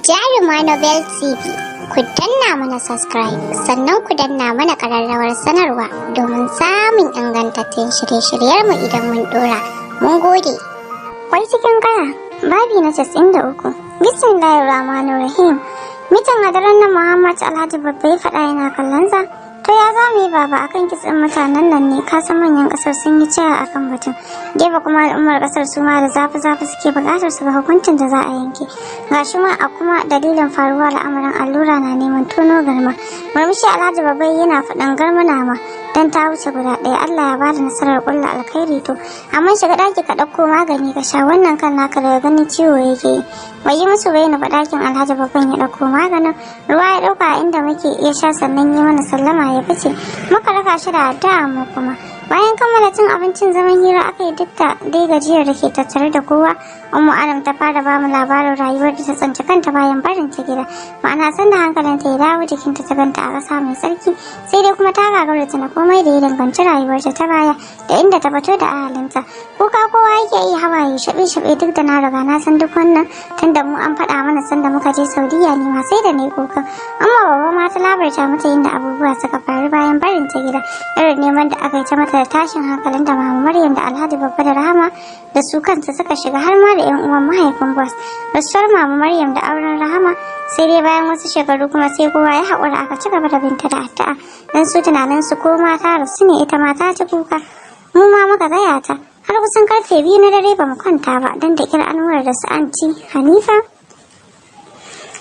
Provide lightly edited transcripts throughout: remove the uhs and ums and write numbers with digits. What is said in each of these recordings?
Jaruma Novel TV, ku danna mana subscribe sannan ku danna mana ƙararrawar sanarwa domin samun ingantattun shirye-shiryenmu idan mun ɗora. Mun gode. Kwai cikin kara, babi na 93. Bismillahirrahmanirrahim. Mitin a daren nan Muhammad Alhaji Babba ya faɗa yana kallonsa. To ya za mu yi baba akan kitsin mutanen nan ne, ka san manyan kasar sun yi cewa akan batun. Gefe kuma al'ummar kasar su ma da zafi-zafi suke buƙatar su ga hukuncin da za a yanke. Gashi ma a kuma dalilin faruwar al'amarin allura na neman tono garma. Murmushi Alhaji Babba yana faɗan garma na ma dan ta wuce guda ɗaya. Allah ya bada nasarar ƙulla alkhairi to. Amma shiga ɗaki ka ɗauko magani ka sha, wannan kan naka daga ganin ciwo yake yi. Bai yi musu bayyana ba ɗakin Alhaji Babban ya ɗauko maganin. Ruwa ya ɗauka a inda muke iya sha sannan yi mana sallama ya fice. Muka raka shi da addu'a mu kuma. Bayan kammala cin abincin zaman hira aka yi duk da dai gajiyar da ke tattare da kowa. Ummu Adam ta fara ba mu labarin rayuwar da ta tsinci kanta bayan barin ta gida. Ma'ana san da hankalinta ya dawo jikinta ta ganta a ƙasa mai tsarki, sai dai kuma ta gagara ta na komai da ya danganci rayuwarta ta baya da inda ta fito da ahalinta. Kuka kowa yake yi hawaye shaɓe-shaɓe duk da na riga na san duk wannan tunda mu an faɗa mana sanda muka je Saudiya ne ma sai da ne kuka. Amma baba ma ta labarta mata inda abubuwa suka faru bayan barin ta gida, irin neman da aka yi ta mata da tashin hankalin da Mama Maryam da Alhaji Babba da Rahama da su kansu suka shiga, har ma da ƴan uwan mahaifin Boss. Rasuwar Mama Maryam da auren Rahama, sai dai bayan wasu shekaru kuma sai kowa ya haƙura aka ci gaba da binta da addu'a dan su tunanin su ko mata rasu ne ita ma ta ci kuka. Mu ma muka gaya ta har kusan karfe 2 na dare ba mu kwanta ba dan da kira Anwar da su anti Hanifa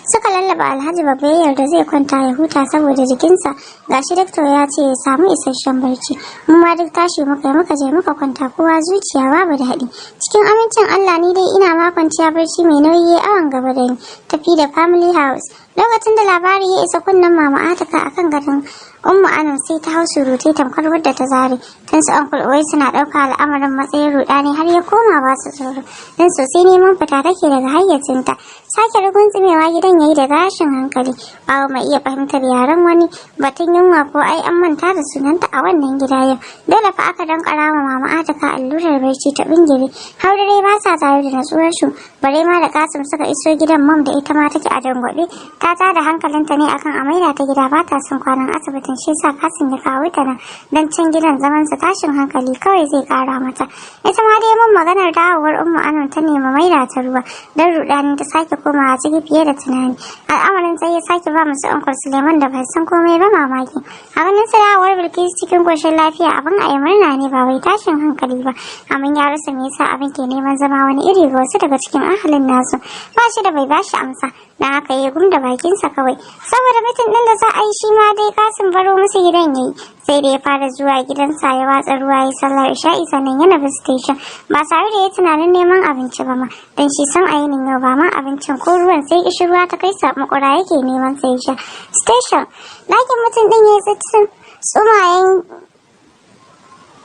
suka lallaba Alhaji Babba ya yarda zai kwanta ya huta saboda jikinsa gashi dakto ya ce ya samu isasshen barci. Mu ma duk tashi muka je muka kwanta, kowa zuciya babu daɗi. Cikin amincin Allah ni dai ina ma kwanciya barci mai nauyi awan gaba da ni, tafi da family house. Lokacin da labari ya isa kunnen Mama Atika akan gadon Ummu Anan sai ta hau surutai tamkar wadda ta zare. Tun su Uncle Uwai suna ɗauka al'amarin matsayin rudani har ya koma ba su tsoro. Dan sosai neman fita take daga hayyacinta. Sake rugunzumewa gidan yayi da rashin hankali. Babu mai iya fahimtar yaren wani, batun yunwa ko ai an manta da sunanta a wannan gida yau. Dole fa aka dankara wa Mama Atika allurar barci ta bingire. Har dare ba sa tare da natsuwar su. Bare ma da Kasim suka iso gidan Mam da ita ma take a dangwabe. Ta tada hankalinta ne akan a maida ta gida, ba ta son kwanan asibitin, shi yasa Kasim ya kawo ta nan dan can gidan zaman sa tashin hankali kawai zai kara mata. Ita ma dai mun maganar dawowar Ummu Anan ta nemi maida ta ruwa dan rudanin ta sake komawa ciki fiye da tunani. Al'amarin sai ya sake ba musu Uncle Suleiman da bai san komai ba mamaki. A ganin sa dawowar Bilkisu cikin koshin lafiya abin a yi murna ne ba wai tashin hankali ba. Amma ya rasa me yasa abin ke neman zama wani iri ga wasu daga cikin ahalin nasu. Ba shi da bai bashi amsa. Dan haka ya gumda bakinsa kawai. Saboda mitin din da za a yi shi ma dai Kasim baro musu gidan yayi. Sai da ya fara zuwa gidansa ya watsa ruwa ya sallar isha'i sannan ya nufi station. Ba tare da ya tunanin neman abinci ba ma. Dan shi san ainin yau ba ma abincin ko ruwan sai kishirwa ta kai sa makura yake neman sai sha. Station. Lakin mutum din ya yi tsumayen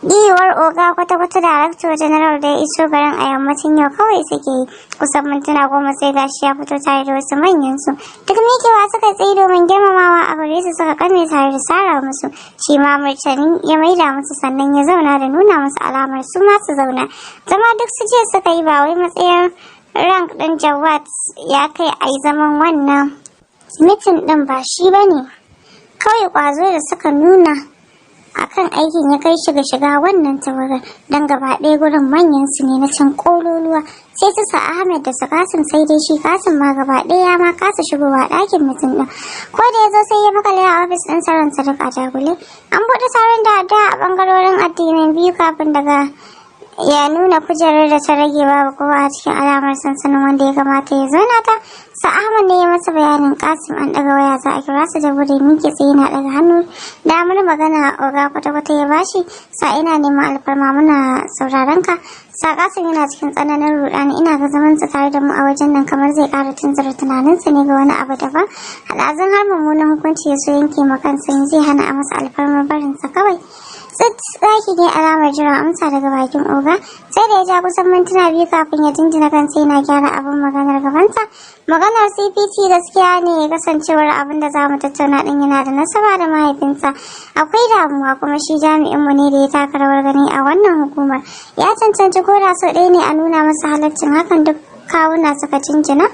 Giwar oga kwata-kwata Darakto General da ya iso garin a yammacin yau kawai suke yi. Kusan mintuna 10 sai gashi ya fito tare da wasu manyan su. Duk mikewa suka tsaye domin girmamawa a gare su suka kame tare da sara musu. Shi ma Murtani ya maida musu sannan ya zauna da nuna musu alamar su ma su zauna. Zama duk su je suka yi ba wai matsayin rank ɗin Jawad ya kai a yi zaman wannan mitin ɗin ba shi bane. Kawai ƙwazo da suka nuna akan aikin ya kai shiga wannan tawagar dan gaba ɗaya gurin manyan su ne na can kololuwa. Sai su sa Ahmed da su Kasim, sai dai shi Kasim ma gaba ɗaya ma kasa shigowa ɗakin mutum ɗin. Ko da ya zo sai ya makale a ofis ɗin tsaron sa a jagule. An buɗe taron da addu'a a ɓangarorin addinai biyu kafin daga ya nuna kujerar da ta rage babu kowa a cikin alamar sansanin wanda ya kamata ya zauna ta. Sa Ahmad ne ya masa bayanin Kasim an daga waya za a kira su da bude mike tsaye na daga hannu damar magana oga kwata-kwata ya bashi. Sa ina neman alfarma muna sauraron ka. Sa Kasim yana cikin tsananin rudani, ina ga zaman su tare da mu a wajen nan kamar zai ƙara tunzura tunaninsa ne ga wani abu daban. Al'azun har mummunan hukunci ya so yanke ma kansa zai hana a masa alfarmar barinsa kawai. Tsaki ne alamar jiran amsa daga bakin oga, sai da ya ja kusan mintuna 2 kafin ya jinjina kansa yana gyara abin maganar gabansa. Maganar CPT gaskiya ne kasancewar abin da za mu tattauna din yana da nasaba da mahaifinsa. Akwai damuwa kuma shi jami'inmu ne da ya taka rawar gani a wannan hukumar. Ya cancanci ko da sau ɗaya ne a nuna masa halaccin hakan, duk kawuna suka jinjina.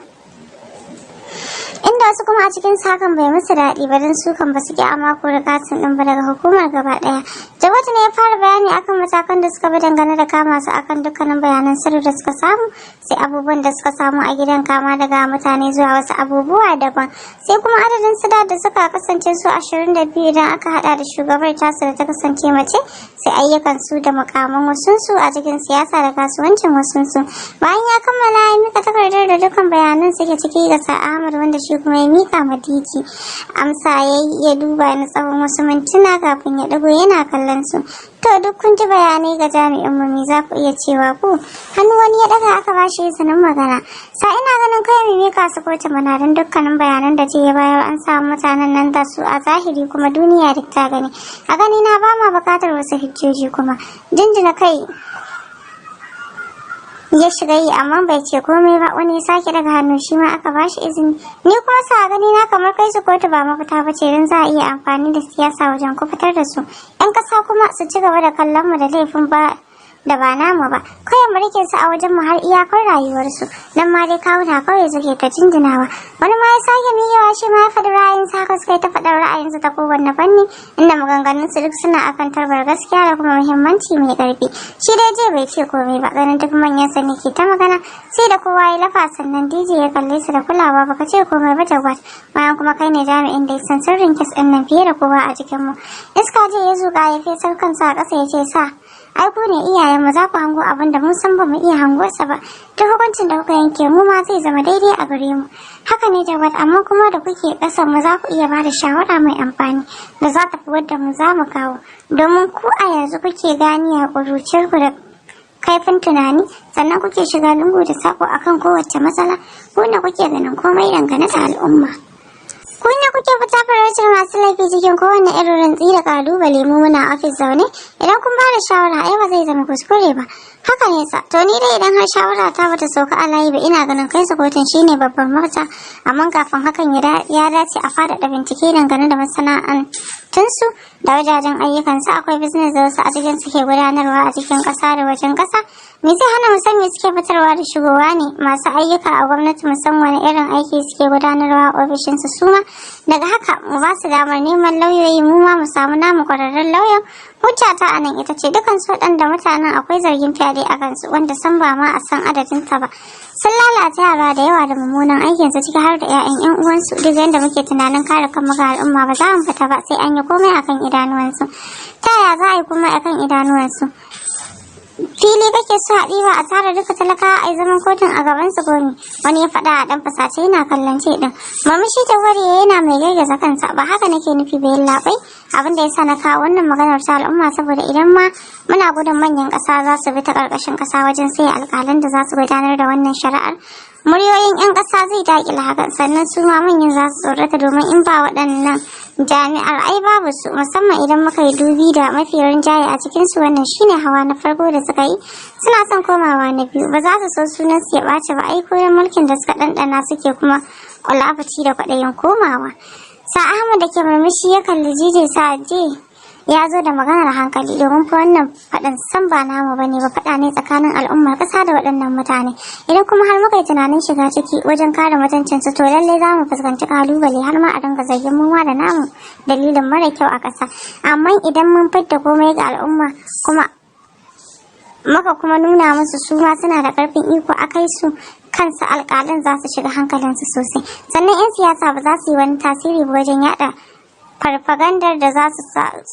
inda wasu kuma a cikin hakan bai musu daɗi ba don su kan ba su ki a mako da katin ɗin ba daga hukumar gaba ɗaya. Jawad ne ya fara bayani akan matakan da suka bi dangane da kama su akan dukkanin bayanan sirri da suka samu, sai abubuwan da suka samu a gidan kama daga mutane zuwa wasu abubuwa daban, sai kuma adadin su da suka kasance su 22 idan aka hada da shugabar tasu da ta kasance mace, sai ayyukan su da makaman wasunsu a cikin siyasa da kasuwancin wasunsu. Bayan ya kammala ya mika takardar da dukkan bayanan suke ciki ga Sir Ahmad, wanda shi kuma ya mika ma Diji. Amsa ya duba na tsawon wasu mintuna kafin ya dago yana kallon su. To duk kun ji bayanai ga jami'in mu, me za ku iya cewa ku? Hannu wani ya daga aka bashi izinin magana. Sa ina ganin kai mu mika su kotu mana don dukkanin bayanan da ce ya bayar an samu mutanen nan da su a zahiri kuma duniya duk ta gani. A gani na ba ma bukatar wasu hujjoji kuma. Jinjina kai ya shiga yi amma bai ce komai ba. Wani ya sake daga hannu shi ma aka bashi izini. Ni kuma sa gani na kamar kai su kotu ba mafita ba ce don za a iya amfani da siyasa wajen kufutar da su. 'Yan ƙasa kuma su ci gaba da kallon mu da laifin ba da ba namu ba, kawai mu rike su a wajen mu har iyakar rayuwarsu. Nan ma dai kawuna kawai suke ta jinjinawa. Wani ma ya sake miƙewa shi ma ya faɗi ra'ayinsa, haka suka yi ta faɗar ra'ayinsu ta kowanne fanni, inda maganganun su duk suna akan tarbar gaskiya da kuma muhimmanci mai ƙarfi. Shi dai je bai ce komai ba, ganin duk manyan sa ne ke ta magana, sai da kowa ya lafa sannan DJ ya kalle su da kulawa. Baka ce komai ba Jawad, bayan kuma kai ne jami'in da ya san sirrin kes ɗin nan fiye da kowa a cikin mu. Iska je ya zuƙa ya fesar kansa a ƙasa ya ce sa ai ku ne iyayen mu, za ku hango abin da mun san ba mu iya hango sa ba. Duk hukuncin da kuka yanke mu ma zai zama daidai a gare mu. Haka ne Jawad, amma kuma da kuke ƙasar mu za ku iya ba da shawara mai amfani da za ta fi wadda mu za mu kawo, domin ku a yanzu kuke gani a ƙuruciyar ku da kaifin tunani, sannan kuke shiga lungu da sako akan kowace matsala, ku ne kuke ganin komai dangane da al'umma. Ku ne kuke fita farautar masu laifi cikin kowane irin rantsi da kalubale. Mu muna ofis zaune, idan kun bada shawara ai ba zai zama kuskure ba. Haka ne sa, to ni dai idan har shawara ta bata sauka a layi ba, ina ganin kai su kotun shine babbar mafita, amma kafin hakan ya dace a faɗaɗa bincike dangane da masana'antunsu da wajajen ayyukansu. Akwai business da wasu a cikin suke gudanarwa a cikin ƙasa da wajen ƙasa. Me zai hana mu san me suke fitarwa da shigowa ne? Masu ayyuka a gwamnati musamman wani irin aiki suke gudanarwa a ofishinsu su ma. Daga haka mu ba su damar neman lauyoyi, mu ma mu samu namu ƙwararren lauyan. Hujjata a nan ita ce dukan su waɗanda mutanen akwai zargin fyaɗe a kansu, wanda san ba ma a san adadinta ba. Sun lalata yara da yawa da mummunan aikinsu, ciki har da 'ya'yan 'yan uwansu. Duk yadda muke tunanin kare kanmu ga al'umma ba za mu fita ba sai an yi komai akan idanuwansu. Ta yaya za a yi komai akan idanuwansu? Fili kake so a ɗiba a tara duka talakawa a yi zaman kotun a gaban su gomi? Wani ya faɗa a ɗan fasace yana kallon ce ɗin. Murmushi ta wari yana mai girgiza kansa. Ba haka nake nufi ba, yallaɓai. Abin da ya sa na kawo wannan maganar ta al'umma saboda idan ma muna gudun manyan ƙasa za su bi ta ƙarƙashin ƙasa wajen sai alƙalan da za su gudanar da wannan shari'ar, muryoyin 'yan ƙasa zai daƙile hakan, sannan su ma manyan za su tsorata, domin in ba waɗannan jami'ar ai babu su, musamman idan muka yi dubi da mafi rinjaye a cikinsu wannan shine hawa na farko da suka yi. Suna son komawa na biyu, ba za su so sunan su ya ɓaci ba, ai koyon mulkin da suka ɗanɗana suke kuma kwalafaci da kwaɗayin komawa. Sa Ahmad da ke murmushi ya kalli Jije sa ya zo da maganar hankali, domin fa wannan faɗin san ba namu bane ba, faɗa ne tsakanin al'ummar ƙasa da waɗannan mutane. Idan kuma har muka yi tunanin shiga ciki wajen kare mutuncinsu, to lallai za mu fuskanci kalubale har ma a dinga zargin mu ma da namu dalilin mara kyau a ƙasa. Amma idan mun fidda komai ga al'umma muka kuma nuna musu su ma suna da ƙarfin iko a kai su kansu, alƙalin za su shiga hankalinsu sosai. Sannan 'yan siyasa ba za su yi wani tasiri ba wajen yaɗa farfagandar da za su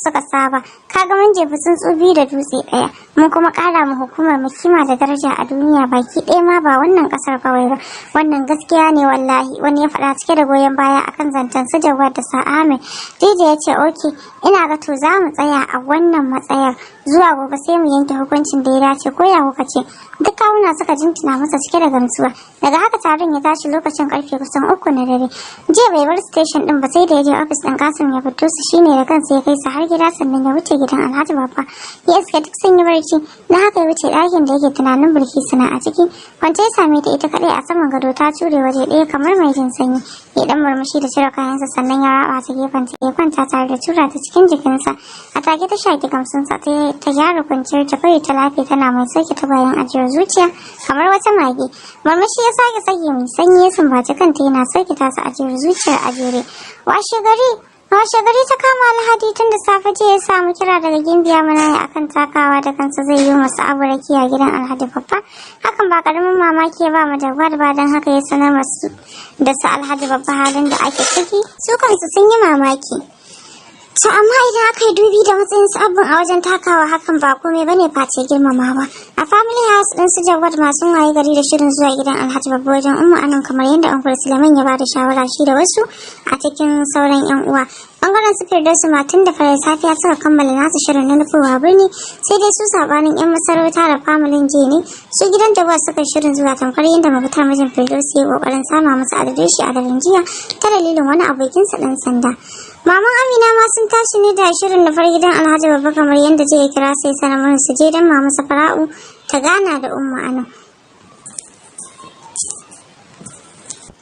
suka saba. Kaga mun jefi tsuntsu biyu da dutse ɗaya, mun kuma ƙara mu hukumar mu kima da daraja a duniya baki ɗaya, ma ba wannan ƙasar kawai ba. Wannan gaskiya ne wallahi. Wani ya faɗa cike da goyon baya akan zancen su Jawad da Sa Ahmed. DJ ya ce oke, ina ga to za mu tsaya a wannan matsayar zuwa gobe sai mu yanke hukuncin da ya dace, ko ya kuka ce? Duk kawuna suka jinjina masa cike da gamsuwa. Daga haka taron ya tashi lokacin karfe kusan 3 na dare. Jiya bai bar station din ba sai da ya je ofis ɗin Kasim ya fito su, shine da kansa ya kai su har gida, sannan ya wuce gidan Alhaji Babba. Ya iska duk sun yi barci, na haka ya wuce ɗakin da yake tunanin Bilkisu na a ciki. Kwance ya same ta ita kaɗai a saman gado ta ture waje ɗaya kamar mai jin sanyi. ya dan murmushi da cire kayansa sannan ya raba ta gefen ta ya kwanta tare da tura ta cikin jikinsa. A take ta shaki gamsunsa ta gyara kwanciyar ta kawai ta lafiya tana mai sauke ta bayan ajiyar zuciya kamar wata mage. Murmushi ya sake sake mai sanyi ya sumbaci kanta yana sauke tasa ajiyar zuciyar a jere. Washe gari ta kama Alhaji tun da safe jiya ya samu kira daga Gimbiya Manaya akan takawa da kansa zai yi masu abu rakiya gidan Alhaji Babba. Hakan ba karamin mamaki ya ba mu da ba don haka ya sanar masu da su Alhaji Babba halin da ake ciki. Su kansu sun yi mamaki. To amma idan aka yi dubi da matsayin su abin a wajen takawa hakan ba komai bane face girmamawa. A family house din su Jawad masu waye gari da shirin zuwa gidan Alhaji Babba wajen Ummu Anan kamar yadda Uncle Suleiman ya bada shawara shi da wasu a cikin sauran yan uwa. Bangaren su Firdausu matan da fara safiya suka kammala nasu shirin na nufowa birni sai dai su sabanin yan masarauta da familin je ne su gidan Jawad suka shirin zuwa tamkar yadda mafitar mijin Firdausu ya kokarin sama masa adireshi a daren jiya ta dalilin wani abokinsa dan sanda. Maman Amina ma sun tashi ne da shirin nufar gidan Alhaji Babba kamar yadda jiya kira sai sanar su je don Mama Safara'u ta gana da Ummu Anan.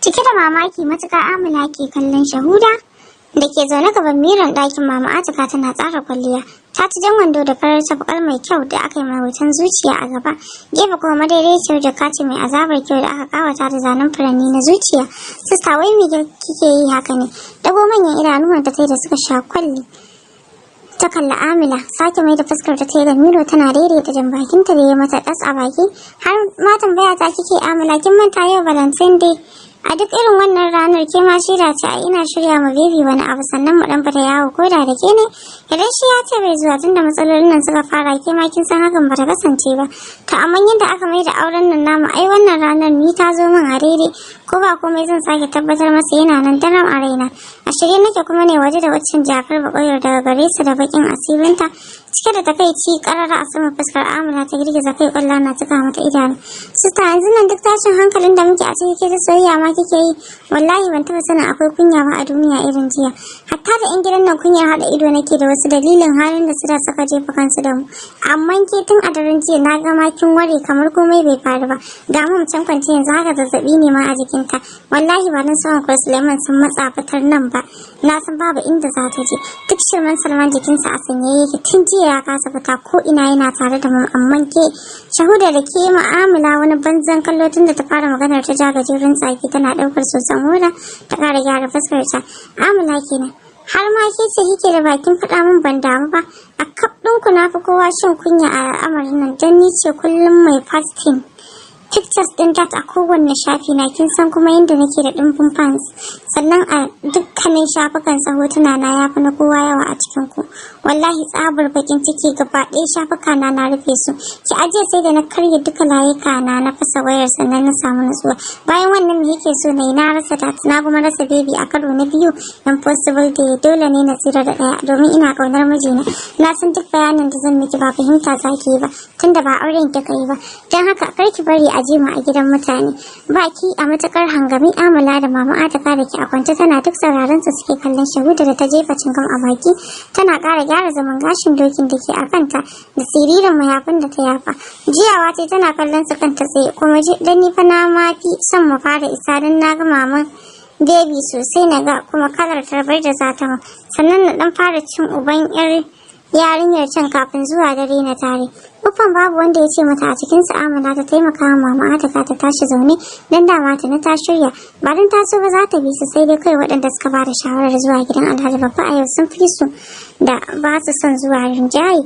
Cike da mamaki matuƙa Amina ke kallon Shahuda da ke zaune gaban miran ɗakin Mama Atika tana tsara kwalliya. Ta ci jan wando da farar tafakar mai kyau da aka yi hoton zuciya a gaba. Gefe kuma madaidaiciyar jaka ce mai azabar kyau da aka kawata da zanen furanni na zuciya. Sista wai me kike yi haka ne? Dago manyan idanuwan ta da suka sha kwalli. Ta kalla Amina sake mai da fuskar ta da miro tana daidaita jan bakinta da ya mata ɗas a baki. Har ma tambaya ta kike Amina kin manta yau Valentine Day. A duk irin wannan ranar ke ma shirya ce a ina shirya ma baby wani abu sannan mu dan fita yawo ko da ke ne idan shi ya ce bai zuwa tunda matsalolin nan suka fara ke ma kin san hakan bata kasance ba to amma yadda aka mai da auren nan namu ai wannan ranar ni ta zo min a daidai ko ba komai zan sake tabbatar masa yana nan daram a raina a shirye nake kuma ne waje da waccan Jafar Bakoyar daga gare su da bakin asirinta cike da takaici karara a sama fuskar Amina ta girgiza kai kwalla na cika mata idanu su ta yanzu nan duk tashin hankalin da muke a cikin ke ta soyayya ma kike yi wallahi ban taba sanin akwai kunya ba a duniya irin jiya hatta da yan gidan nan kunyar hada ido nake da wasu dalilin halin da su da suka jefa kansu da mu amma ke tun a daren jiya na ga makin ware kamar komai bai faru ba ga mu can kwance yanzu haka zazzabi ne ma a jikinta wallahi ba nan sawan kwai Suleiman sun matsa fitar nan ba na san babu inda za ta je duk shirman Salman jikinsa a sanye yake tun jiya ya kasa fita ko ina yana tare da mu amma ke Shahuda da ke mu'amala wani banzan kallo tun da ta fara maganar ta ja gajeren tsaki tana daukar sosan hoda ta kara gyara fuskar ta Amina kenan har ma ke ce kike da bakin faɗa min ban damu ba a kaf ɗinku na fi kowa shin kunya a al'amarin nan don ni ce kullum mai fasting pictures din dat a kowanne shafi na kin san kuma yadda nake da dimbin fans sannan a dukkanin shafukan hotuna na yafi na kowa yawa a cikin ku wallahi tsabar bakin ciki gaba ɗaya shafuka na rufe su ki ajiye sai da na karya duka layuka na fasa wayar sannan na samu nutsuwa bayan wannan me yake so na rasa dat na kuma rasa baby a karo na biyu impossible day dole ne na tsira da ɗaya domin ina kaunar mijina na san duk bayanin da zan miki ba fahimta zaki yi ba tunda ba auren kika yi ba dan haka kar ki bari a jima a gidan mutane baki a matakar hangami Amala da Mama Atika da ke a kwance tana duk sauraron su suke kallon Shahuda da ta jefa cingam a baki tana ƙara gyara zaman gashin dokin da ke a kanta da siririn mayafin da ta yafa jiyawa ce tana kallon su kanta tsaye kuma dan ni fa na ma fi son mu fara isa dan na ga maman baby sosai na ga kuma kalar tarbar da za ta sannan na dan fara cin uban yarinyar can kafin zuwa dare na tare Uffan babu wanda ya ce mata a cikin su Amina ta taimaka wa Mama Atika ta tashi zaune dan dama ta na ta shirya ba dan ta so ba za ta bi su sai dai kai waɗanda suka ba da shawarar zuwa gidan Alhaji Babba a yau sun fi su da ba su son zuwa rinjaye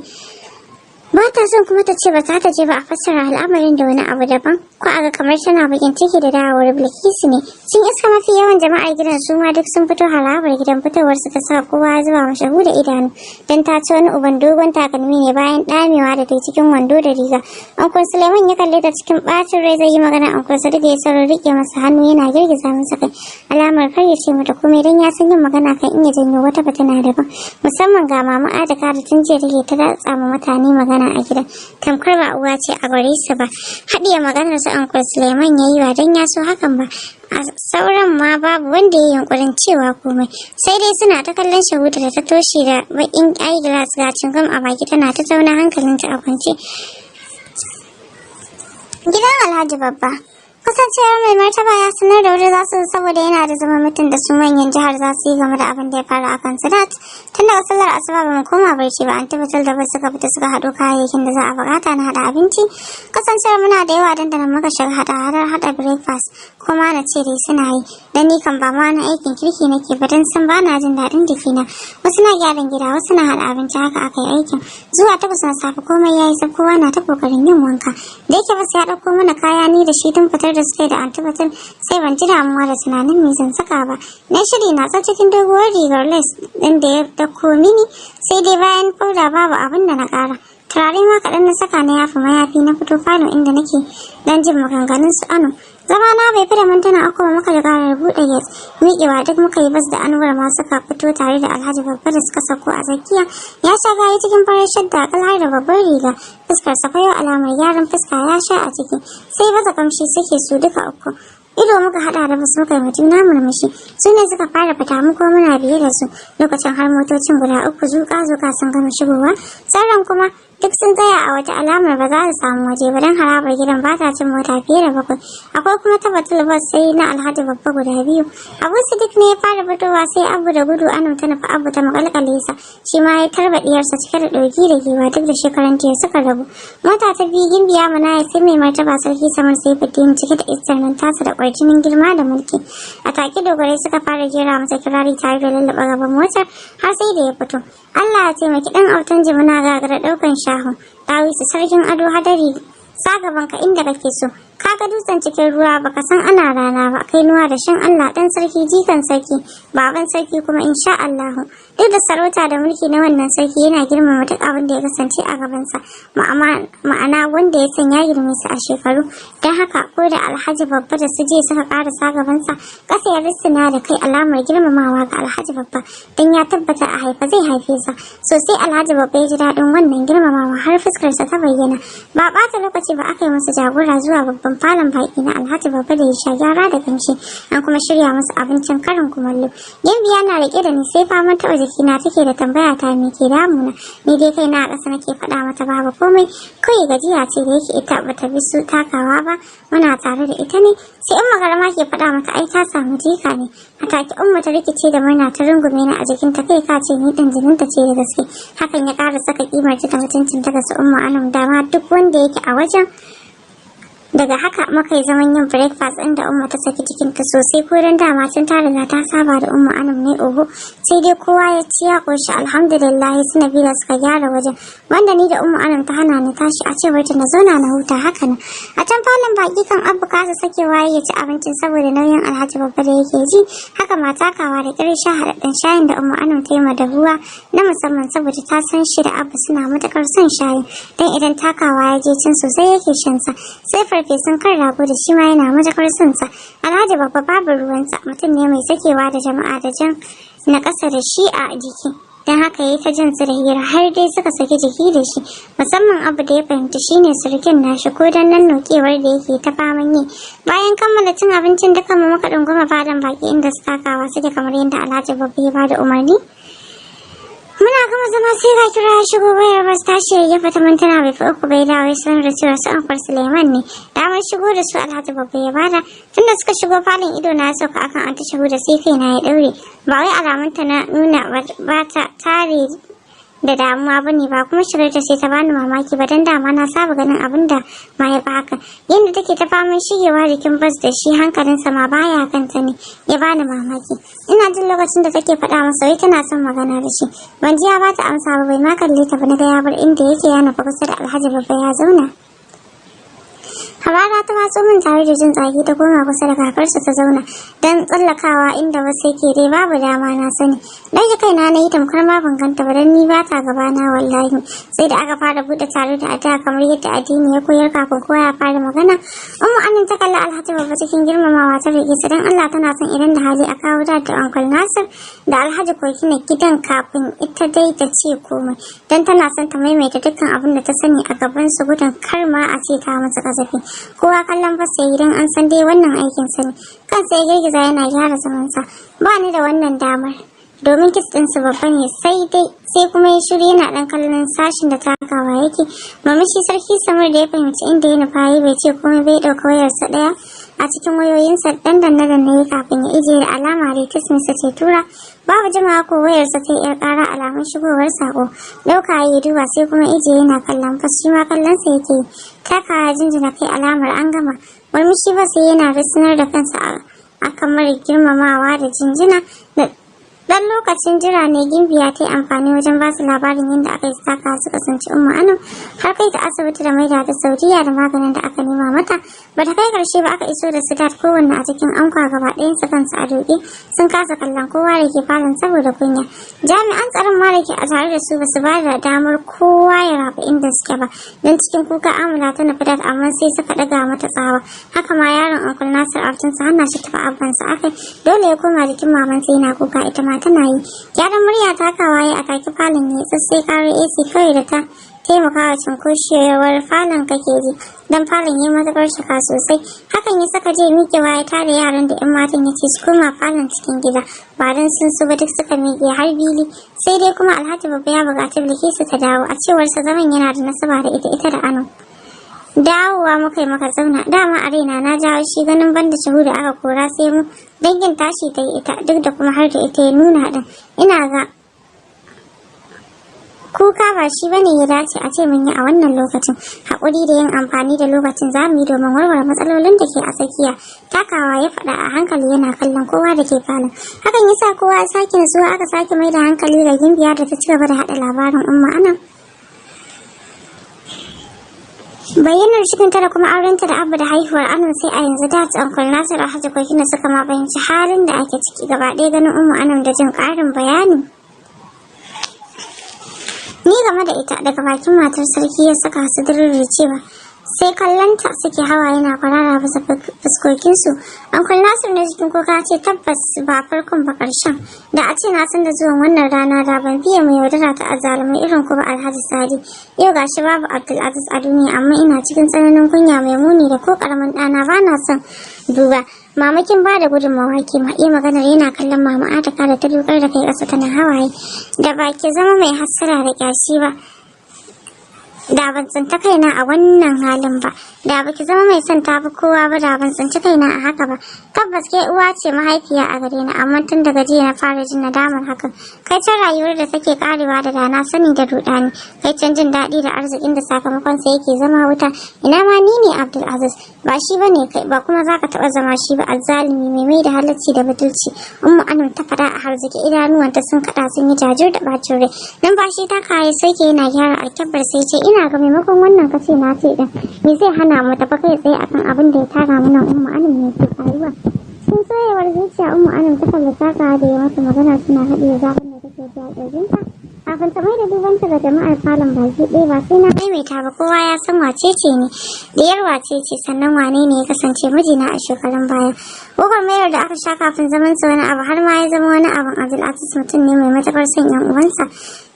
ba ta son kuma ta ce ba za ta je ba a fassara al'amarin da wani abu daban ko a ga kamar tana bakin ciki da dawowar Bilkisu ne sun iska mafi yawan jama'ar gidan su ma duk sun fito harabar gidan fitowar suka sa kowa ya zuba mashahu da idanu dan ta ci wani uban dogon takalmi ne bayan damewa da tai cikin wando da riga Uncle Suleiman ya kalle ta cikin bacin rai zai yi magana Uncle Sadiq ya saurin rike masa hannu yana girgiza masa kai alamar kar ya ce mata komai dan ya san yin magana kan iya janyo wata fitina daban musamman ga Mama Atika da tun jiya take ta datsa ma mutane magana a gida tamkar ba uwa ce a gare su ba haɗiye maganar su Uncle Suleiman yayi ba dan ya so hakan ba a sauran ma babu wanda ya yunkurin cewa komai sai dai suna ta kallon Shahuda da ta toshe da bakin eyeglass ga cingam a baki tana ta tauna hankalinta a kwance gidan Alhaji Babba Kasancewar mai martaba ya sanar da wuri za su saboda yana da zama mutum da su manyan jihar za su yi game da abin da ya faru a kan Sadat. Tun daga sallar asuba ba mu koma barci ba, an tabbatar da bai suka fita suka haɗo kayayyakin da za a buƙata na haɗa abinci. Kasancewar muna da yawa dandanan muka shiga haɗa breakfast, kuma na ce dai suna yi. Dan ni kan ba ma na aikin kirki nake ba dan san ba na jin daɗin jikina. Wasu na gyaran gida, wasu na haɗa abinci, haka aka yi aikin. Zuwa 8 na safe komai ya yi sab, kowa na ta kokarin yin wanka. Da yake basu ya ɗauko mana kaya ni da shi tun fitar da suka da antibatin, sai ban ji damuwa da tunanin me zan saka ba. Na shiri na ta cikin doguwar rigar lace ɗin da ya dauko mini, sai dai bayan fauda babu abin da na ƙara. Turare ma kaɗan na saka na yafi mayafi na fito falo inda nake dan jin maganganun su Anu. Zama na bai fi da mintuna uku ba muka da ƙarar buɗe gate. Miƙewa duk muka yi bas da Anwar ma suka fito tare da Alhaji Babba da suka sako a tsakiya. Ya sha gayi cikin farar shadda har da babbar riga. Fuskar sa fayo alamar gyaran fuska ya sha a ciki. Sai baza kamshi suke su duka uku. Ido muka hada da basu muka yi juna murmushi. Su ne suka fara fita mu ko muna biye da su. Lokacin har motocin guda uku zuƙa sun gama shigowa. Sauran kuma duk sun tsaya a wata alamar ba za su samu waje ba don harabar gidan ba ta cin mota fiye da 7. Akwai kuma tabbatul bas sai na Alhaji Babba guda 2. Abu Sadiq ne ya fara fitowa sai Abu da gudu Anu ta nufi Abu ta makalkale sa. Shi ma ya tarba diyarsa cike da ɗauki da giwa duk da shekaran jiya suka rabu. Mota ta biyu gimbiya mana ya sai mai martaba sarki Samar sai fitin cike da istar nan tasa da kwarjinin girma da mulki. A take dogarai suka fara jera masa kirari tare da lallaba gaban motar har sai da ya fito. Allah ya taimaki dan autan jimina gagara daukan shahu. Dawisu sarkin ado hadari sa gaban ka inda kake so. Kaga dutsen cikin ruwa baka san ana rana ba, kai nuwa da shan Allah dan sarki jikan sarki baban sarki kuma insha Allah. Duk da sarauta da mulki na wannan sarki yana girmama duk abin da ya kasance a gabansa, ma'ana wanda ya san ya girme su a shekaru. Don haka ko da Alhaji Babba da su je suka karasa gabansa, ƙasa ya rissina da kai alamar girmamawa ga Alhaji Babba don ya tabbata a haifa zai haife sa. Sosai Alhaji Babba ya ji daɗin wannan girmamawa har fuskarsa ta bayyana. Ba ɓata lokaci ba aka yi masa jagora zuwa babban falon baki na Alhaji Babba da ya sha gyara da kamshi, an kuma shirya masa abincin karin kumallo. Gimbiya na rike da ni sai faman taɓa jikina take da tambaya ta me ke damuna. Ni dai kai na a ƙasa nake faɗa mata babu komai, kawai gajiya ce da yake ita bata bi su takawa ba, muna tare da ita ne. Sai in magarama ke faɗa mata ai ta samu jika ne. A take umma ta rikice da murna ta rungume ni a jikinta kai ka ce ni ɗin jininta ce da gaske. Hakan ya ƙara saka kimar ta da mutuncin ta ga su umma Anum dama duk wanda yake a wajen. Daga haka muka yi zaman yin breakfast inda umma ta saki cikinta sosai ko don dama tun ta riga ta saba da umma Anum ne oho. Sai dai kowa ya ci ya koshi alhamdulillah su Nabila suka gyara wajen. Wanda ni da umma Anum ta hana ni tashi a cewar ta na zauna na huta haka nan. A can falon baki kan Abu kasa sakewa ya ci abincin saboda nauyin Alhaji Babba da yake ji. Haka ma takawa da ƙirsha haɗaɗɗen shayin da umma Anum ta yi ma da ruwa na musamman saboda ta san shi da Abu suna matuƙar son shayin. Dan idan takawa ya je cin sosai yake shan sa. Sai farfesun kan rago da shi ma yana matuƙar son sa. Alhaji Babba babu ruwansa, mutum ne mai sakewa da jama'a da jan na ƙasa da shi a jiki. Don haka ya yi ta jin su da hira har dai suka saki jiki da shi, musamman Abu da ya fahimci shine surukin nashi ko dan nan nokewar da yake ta faman yi. Bayan kammala cin abincin dukan mu muka dunguma fadan baki inda su takawa suke kamar yadda Alhaji Babba ya bada umarni. Muna gama zama sai ga kira ya shigo wayar bas tashi ya fata mintuna bai fi uku bai dawo sanar da cewa su Ankwar Suleiman ne. Damar shigo da su Alhaji Babba ya bada. Tunda suka shigo falon ido na sauka akan Anta Shahuda sai kai na ya daure. Ba wai alamunta na nuna ba ta tare da damuwa bane ba kuma shigar ta sai ta bani mamaki ba dan dama na saba ganin abin da ma ya haka. Yanda take ta faman shigewa jikin bas da shi hankalinsa ma baya kanta ne ya bani mamaki. Ina jin lokacin da take faɗa masa wai tana son magana da shi. Ban ji ya bata amsa ba bai ma kalle ta ba na ga ya bar inda yake yana fa kusa da Alhaji Babba ya zauna. Harara ta watso min tare da jin tsaki ta koma kusa da kakarsa ta zauna don tsallakawa inda wasu yake dai babu dama na sani. Ɗage kaina na yi tamkar ma ban ganta ba don ni ba ta gabana wallahi. Sai da aka fara buɗe tare da addu'a kamar yadda addini ya koyar kafin kowa ya fara magana. Ummu Amin ta kalli Alhaji Babba cikin girmamawa ta rike su don Allah tana son idan da hali a kawo da Uncle Nasir da Alhaji Koki na gidan kafin ita dai ta ce komai. Don tana son ta maimaita dukkan abin da ta sani a gaban su gudun kar ma a ce ta masa kasafi. Kowa kallon fasa idan an san dai wannan aikin sa ne. Kansa ya girgiza yana gyara zamansa. Ba ni da wannan damar. Domin kis ɗinsu babba ne sai kuma ya shirya yana ɗan kallon sashin da takawa yake. Mamashi sarki Samar da ya fahimci inda ya nufa bai ce komai bai ɗauka wayarsa ɗaya a cikin wayoyinsa dan danne kafin ya ije da alama da kisminsa ce tura. Babu jimawa ko wayarsa ta yar ƙara alamun shigowar sako. Ɗauka ya duba sai kuma ije yana kallon fas shi ma kallonsa yake yi. Takawa jinjina kai alamar an gama. Murmushi ba sai yana risinar da kansa a kamar girmamawa da jinjina da dan lokacin jira ne Gimbiya ta yi amfani wajen ba su labarin yadda aka yi saka suka tsinci Ummu Anam har kai ta asibiti da maida da Saudiya da maganin da aka nema mata. Bata kai karshe ba aka iso da Sidat kowanne a cikin ankwa gaba ɗayan su kansu a doke sun kasa kallon kowa da ke falon saboda kunya. Jami'an tsaron ma da ke a tare da su ba su ba da damar kowa ya rabu inda suke ba don cikin kuka Amina ta nufi Dat amma sai suka ɗaga mata tsawa. Haka ma yaron Uncle Nasir Artinsa hana shi taɓa abbansa akai dole ya koma jikin mamansa yana kuka ita ma tana yi. Gyaran murya takawa ya a take falon ne sai karar AC kawai da ta taimaka wa cunkoshewar falon kake ji dan falon ya matukar shaka sosai. Hakan ya saka je miƙewa ya tare yaran da 'yan matan ya ce su koma falon cikin gida ba dan sun su ba duk suka miƙe har bili. Sai dai kuma Alhaji Babba ya buƙaci Bilkisu ta dawo a cewar sa zaman yana da nasaba da ita da Ano. Dawowa muka yi maka zauna dama a raina na jawo shi ganin banda shahuda aka kora sai mu dangin tashi ta yi ita duk da kuma har da ita ya nuna din ina ga kuka ba shi bane ya dace a ce mun yi a wannan lokacin. Haƙuri da yin amfani da lokacin za mu yi domin warware matsalolin da ke a tsakiya. Takawa ya faɗa a hankali yana kallon kowa da ke falon. Hakan ya sa kowa ya sake nutsuwa aka sake mai da hankali ga Gimbiya da ta ci gaba da haɗa labarin Ummu Anam. Bayyanar cikinta da kuma aurenta da Abba da haihuwar Anam sai a yanzu da Uncle Nasir Alhaji Kokina suka ma fahimci halin da ake ciki gaba ɗaya ganin Ummu Anam da jin ƙarin bayani. Ni game da ita daga bakin matar sarki ya saka su cewa sai kallonta suke hawa yana kwarara bisa fuskokinsu. Uncle Nasir na jikin kuka ce tabbas ba farkon ba ƙarshen. Da a ce na san da zuwan wannan rana da ban fiye mai yaudara ta azzalumai irin ku ba Alhaji Sadi. Yau gashi babu Abdulaziz a duniya amma ina cikin tsananin kunya mai muni da ko ƙaramin ɗana ba na son duba. Mamakin ba da gudunmawa ke ma iya maganar yana kallon Mama Atika da ta dukar da kai ƙasa tana hawaye. Da ba ki zama mai hassara da ƙyashi ba. Da ban tsinta kaina a wannan halin ba. Da baki zama mai son tafi kowa ba da ban tsinci kaina a haka ba. Tabbas ke uwa ce mahaifiya a gare ni amma tun daga jiya na fara jin nadamar hakan. Kai ta rayuwar da take karewa da dana sani da rudani. Kai can jin daɗi da arzikin da sakamakon sa yake zama wuta. Ina ma ni ne Abdulaziz ba shi bane kai ba kuma zaka taɓa zama shi ba azzalimi mai mai da halacci da batulci. Ummu Anam ta faɗa a harziki idanuwanta sun kaɗa sun yi jajir da bacin rai. Numfashi ta kaye sai ke yana gyara alkyabbar sai ce ina ga maimakon wannan kace na ce din me zai hana mu tafi kai tsaye akan abin da ya tara mana Ummu Anam ne ke faruwa. Sun soyewar zuciya Ummu Anam ta kalli Takawa da ya mata magana suna haɗiye zafin da take ji a ƙirjinta. Kafin ta mai da dubanta ga jama'ar falon baki ɗaya ba sai na maimaita ba kowa ya san wace ce ne diyar wace ce sannan wane ne ya kasance mijina a shekarun baya. Gwagwarmayar da aka sha kafin zaman sa wani abu har ma ya zama wani abin Abdulaziz mutum ne mai matuƙar son yan uwansa.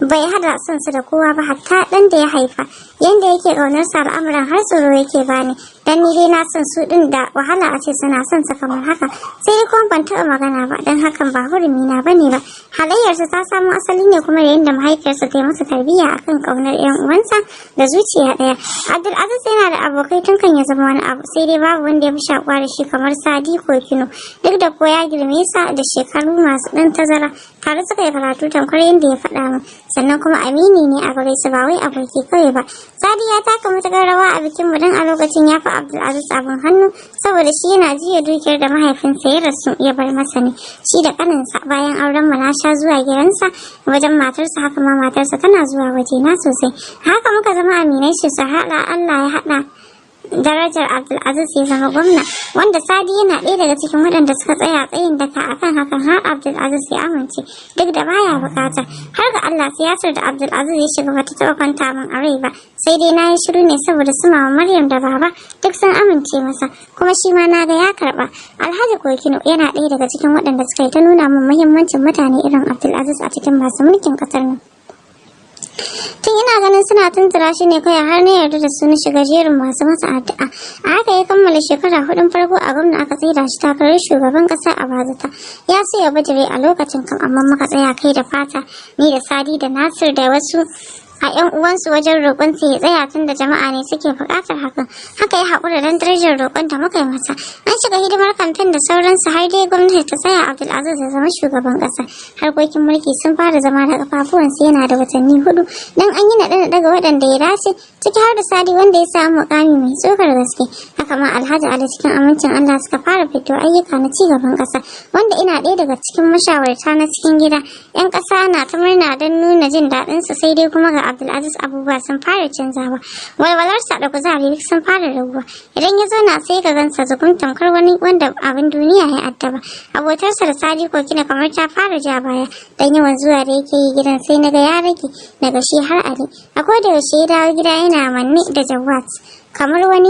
Bai hada son su da kowa ba hatta ɗan da ya haifa. Yanda yake ƙaunar sa al'amuran har tsoro yake bani. Dan ni dai na son su ɗin da wahala a ce suna son sa kamar haka. Sai dai kuma ban taɓa magana ba dan hakan ba hurumi na bane ba. Halayyarsa ta samo asali ne kuma da yanda mahaifiyarsa ta yi masa tarbiyya akan ƙaunar ƴan uwansa da zuciya ɗaya. Abdulaziz yana da abokai tun kan ya zama wani abu sai dai babu wanda ya fi shakuwa da shi kamar Sadi ko Kino. Duk da ko ya girme sa da shekaru masu ɗan tazara tare suka yi karatu tamkar yadda ya faɗa min. Sannan kuma amini ne a gare su ba wai aboki kawai ba. Sadi ya taka matuƙar rawa a bikin mu dan a lokacin ya fi Abdulaziz abin hannu saboda shi yana jiya dukiyar da mahaifinsa ya rasu ya bar masa ne. Shi da ƙaninsa bayan auren mu na sha zuwa gidansa wajen matarsa haka ma matarsa tana zuwa wajena sosai. Haka muka zama aminai su haɗa Allah ya haɗa darajar Abdulaziz ya zama gwamna wanda Sadi yana ɗaya daga cikin waɗanda suka tsaya tsayin daka akan hakan har Abdulaziz ya amince duk da baya bukata. Har ga Allah siyasar da Abdulaziz ya shiga bata taɓa kwanta min a rai ba sai dai na yi shiru ne saboda su mama Maryam da baba duk sun amince masa kuma shi ma na ga ya karɓa. Alhaji Kokino yana ɗaya daga cikin waɗanda suka yi ta nuna min muhimmancin mutane irin Abdulaziz a cikin masu mulkin ƙasar nan. Tun ina ganin suna tuntura shi ne kawai har na yarda da su na shiga jerin masu masa addu'a. A haka ya kammala shekara hudun farko a gwamna aka tsira shi takarar shugaban kasa a bazata. Ya so ya bijire a lokacin kan amma muka tsaya kai da fata ni da Sadi da Nasir da wasu a 'yan uwansu wajen roƙon su ya tsaya tun da jama'a ne suke buƙatar hakan. Haka ya haƙura don darajar roƙon da muka yi masa. An shiga hidimar kamfen da sauransu har dai gwamnati ta tsaya Abdulaziz ya zama shugaban ƙasa. Harkokin mulki sun fara zama da ƙafafuwansu yana da watanni 4 dan an yi naɗe-naɗe ga waɗanda ya dace ciki har da Sadi wanda ya samu mukami mai tsokar gaske. Haka ma Alhaji Ali cikin amincin Allah suka fara fito ayyuka na ci gaban ƙasa wanda ina ɗaya daga cikin mashawarta na cikin gida. 'Yan ƙasa na ta murna don nuna jin daɗinsu sai dai kuma ga Abdulaziz abubuwa sun fara canzawa. Walwalarsa da kuzari sun fara raguwa. Idan ya zauna sai ka gansa zugun tamkar wani wanda abin duniya ya addaba. Abotarsa da Sadi ko kina kamar ta fara ja baya dan yawan zuwa da yake yi gidan sai naga ya rage daga shi har Ali. A koda yaushe ya dawo gida yana manne da Jawad kamar wani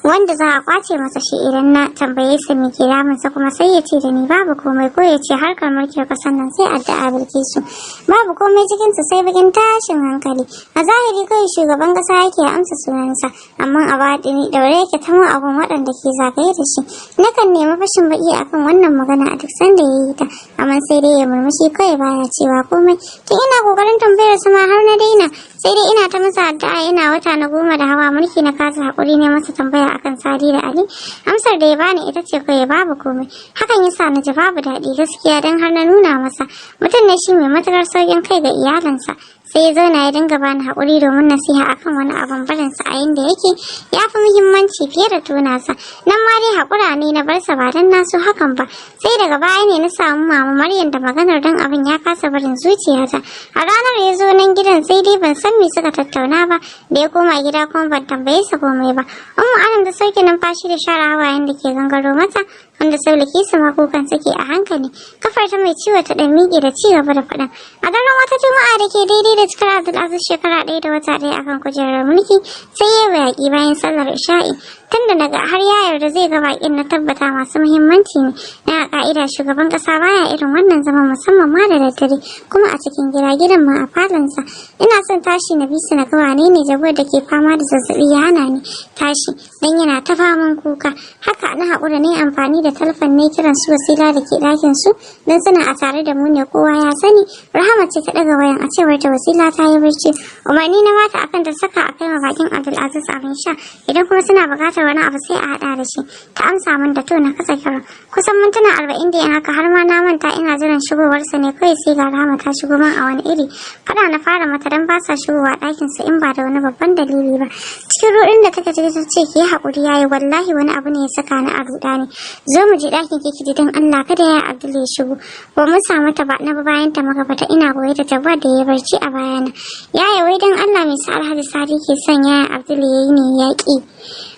wanda za a kwace masa shi idan na tambaye sa me ke damunsa kuma sai ya ce da ni babu komai ko ya ce harkar mulkin kasar nan sai addu'a Bilkisu. Babu komai cikin sa sai bakin tashin hankali. A zahiri kai shugaban kasa yake amsa sunansa amma a baɗini daure yake ta mu abun waɗanda ke zagaye da shi. Nakan nemi fashin baki akan wannan magana a duk sanda ya yi ta amma sai dai ya murmushi kawai baya cewa komai. Tun ina kokarin tambayar sa ma har na daina sai dai ina ta masa addu'a yana wata na 10 da hawa mulki na kasa hakuri ne masa tambaya akan Sadi da Ali. Amsar da ya bani ita ce kawai babu komai. Hakan yasa na ji babu daɗi gaskiya dan har na nuna masa mutum ne shi mai matukar saukin kai ga iyalansa. Sai ya zauna ya dinga bani haƙuri domin nasiha akan wani abin barinsa a yanda yake ya fi muhimmanci fiye da tunasa. Nan ma dai haƙura ne na barsa ba don naso hakan ba. Sai daga baya ne na samu mama Maryam da maganar don abin ya kasa barin zuciyata. A ranar ya zo nan gidan sai dai ban san me suka tattauna ba. Da ya koma gida kuma ban tambaye sa komai ba. Ummu Adam da sauke numfashi da share hawayen da ke gangaro mata wanda saulaki su ma kukan suke a hankali. Kafar ta mai ciwo ta dan miƙe da ci gaba da faɗan. A daren wata juma'a da ke daidai da cikar Abdulaziz shekara 1 da wata 1 akan kujerar mulki sai ya yaƙi bayan sallar isha'i. Tunda daga har ya yarda zai ga baƙin na tabbata masu muhimmanci ne. Na a ka'ida shugaban ƙasa baya irin wannan zaman musamman ma da daddare kuma a cikin gidan ma a falonsa. Ina son tashi na bisu na ga wane ne Jabo da ke fama da zazzaɓi ya hana ni tashi dan yana ta faman kuka. Haka na haƙura ne amfani da talfan ne kiran su Wasila da ke ɗakin su dan suna a tare da mu ne kowa ya sani. Rahama ce ta ɗaga wayan a cewar ta Wasila ta yi barci. Umarni na bata akan ta saka a kai wa bakin Abdulaziz abin sha idan kuma suna buƙatar wani abu sai a haɗa da shi. Ta amsa min da to na kasa kira. Kusan mintuna 40 da yin haka har ma na manta ina jiran shigowarsa ne kawai sai ga Rahama ta shigo min a wani iri. Faɗa na fara mata dan ba sa shigowa ɗakin su in ba da wani babban dalili ba. Cikin ruɗin da take ciki ta ce ki yi haƙuri yayi wallahi wani abu ne ya saka ni a ruɗani. Zo mu je ɗakin ki ji dan Allah kada ya Abdul ya shigo. Ba mu samu ta ba na bayan ta maka fata ina goye da Jawad da ya barci a bayana. Yaya wai dan Allah mai sa Alhaji Sadi ke son yaya Abdul yayi ne yaƙi.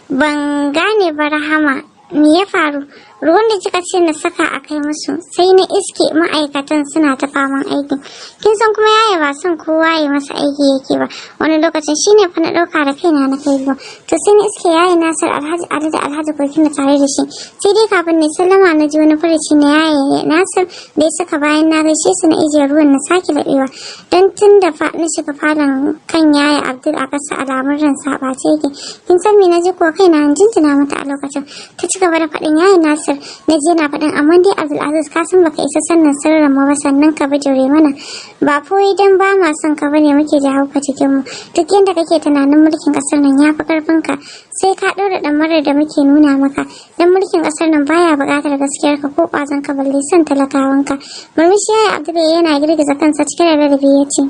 Ban gane ba Rahama me ya faru? Ruwan da kika ce na saka a kai musu sai na iske ma'aikatan suna ta faman aikin. Kin san kuma yaya ba son kowa ya masa aiki yake ba. Wani lokacin shine fa na dauka da kaina na kai ruwa. To sai na iske yaya Nasir Alhaji Ali da Alhaji Kokina tare da shi. Sai dai kafin ne sallama na ji wani furuci na yaya Nasir da ya saka bayan na gaishe su na ijiyar ruwan na sake laɓewa. Dan tun da na shiga falon kan yaya Abdul a kasa alamun ran sabace yake. Kin san me na ji ko kaina an jinjina mata a lokacin. Ta ci gaba da faɗin yaya Nasir na je na faɗin amma dai Abdulaziz ka san baka isa sannan sirrin mu ba sannan ka bijire mana ba fa idan ba ma son ka bane muke jawo ka cikin mu duk yanda kake tunanin mulkin kasar nan ya fi karfin ka sai ka ɗora ɗamarar da muke nuna maka dan mulkin kasar nan baya buƙatar gaskiyar ka ko ƙwazon ka balle son talakawan ka. Murmushi ya Abdul yana girgiza kansa cike da ladabi ya ce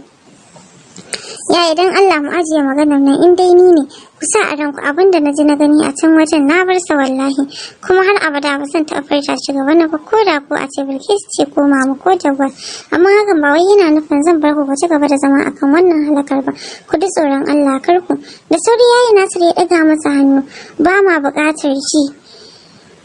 ya idan Allah mu ajiye maganar nan in dai ni ne kusa a ranku abinda na ji na gani a can wajen na bar sa wallahi kuma har abada ba zan taɓa furta shi gaba na ba ko da ko a ce Bilkisu ce ko mama ko Jawad amma hakan ba wai yana nufin zan bar ku ci gaba da zama akan wannan halakar ba ku ji tsoron Allah kar ku. Da sauri yayi Nasir ya ɗaga masa hannu ba ma buƙatar shi.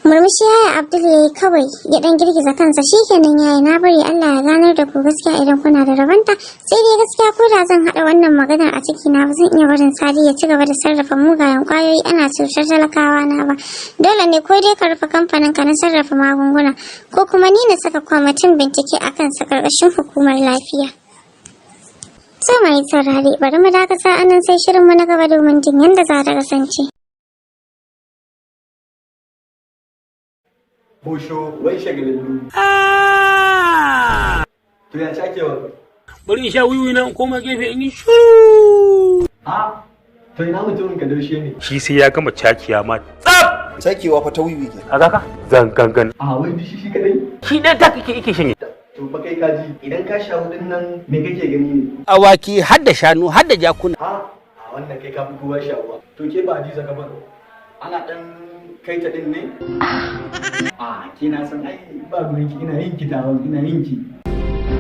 Murmushi yaya Abdul yayi kawai ya dan girgiza kansa shikenan yayi na bari Allah ya ganar da ku gaskiya idan kuna da rabanta sai dai gaskiya ko da zan hada wannan maganar a ciki na ba zan iya barin Sadi ya ci gaba da sarrafa mugayen kwayoyi ana cutar talakawa na ba dole ne ko dai ka rufe kamfanin ka na sarrafa magunguna ko kuma ni na saka kwamitin bincike akan sa karkashin hukumar lafiya. So mai saurare bari mu dakata anan sai shirin mu na gaba domin jin yanda za ta kasance. Bosho wai shagalallu. To ya ci ake wa? bari in sha wiwi na koma gefe in yi shiru. A to ina mutumin ka daushe ne. Shi sai ya gama cakiya ma tsaf. Sakewa fa ta wiwi ke. A ka zan gangan. A wai shi kadai. Shi ɗan ta kake shanye. To fa kai kaji idan ka sha hudun nan me kake gani ne? Awaki har da shanu har da jakuna. A wannan kai ka fi kowa shawuwa. To ke ba Hadiza ka ba. Ana dan kai ta din ne? A kina san ai ba gurin ki ina yin ki tawon ina yin ki.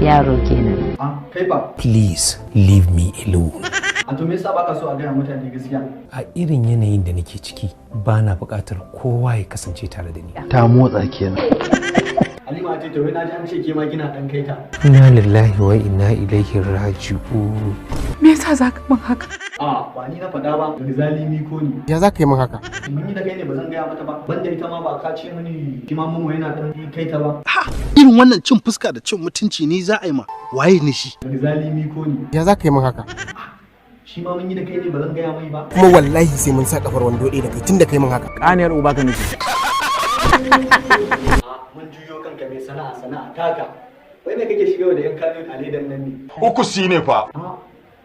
Yaro kenan. A kai ba. Please leave me alone. A to me yasa baka so a gaya mutane gaskiya? A irin yanayin da nake ciki ba na buƙatar kowa ya kasance tare da ni. Ta motsa kenan. Halima ce to na ji an ce ke ma kina dan kai ta. Inna lillahi wa inna ilaihi raji'un. Me yasa zaka min haka? A ba ni na faɗa ba da zalimi ko ni. Ya za ka yi min haka? Mun yi da kai ne ba zan gaya mata ba. Banda ita ma ba ka ce mini ki ma mun yana dan kai ta ba. Irin wannan cin fuska da cin mutunci ni za a yi ma waye ni shi. Da zalimi ko ni. Ya za ka yi min haka? Shi ma mun yi da kai ne ba zan gaya mai ba. Kuma wallahi sai mun sa kafar wando ɗaya da kai tun da kai min haka. Ƙaniyar uba ka nake. Mun juyo kanka mai sana'a taka. Wai me kake shiga da yan kallon a ledan nan ne? Ukusi ne fa.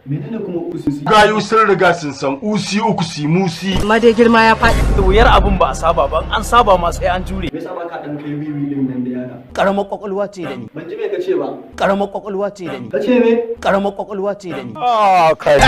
Menene kuma ususi? Gayu sun riga sun san usi ukusi musi. Amma dai girma ya faɗi. Da wuyar abun ba a saba ba, an saba ma sai an jure. Me yasa baka dan kai wiwi din nan da yara? Karamar kwakwalwa ce da ni. Ban ji me kace ba. Karamar kwakwalwa ce da ni. Kace me? Karamar kwakwalwa ce da ni. Ah kai.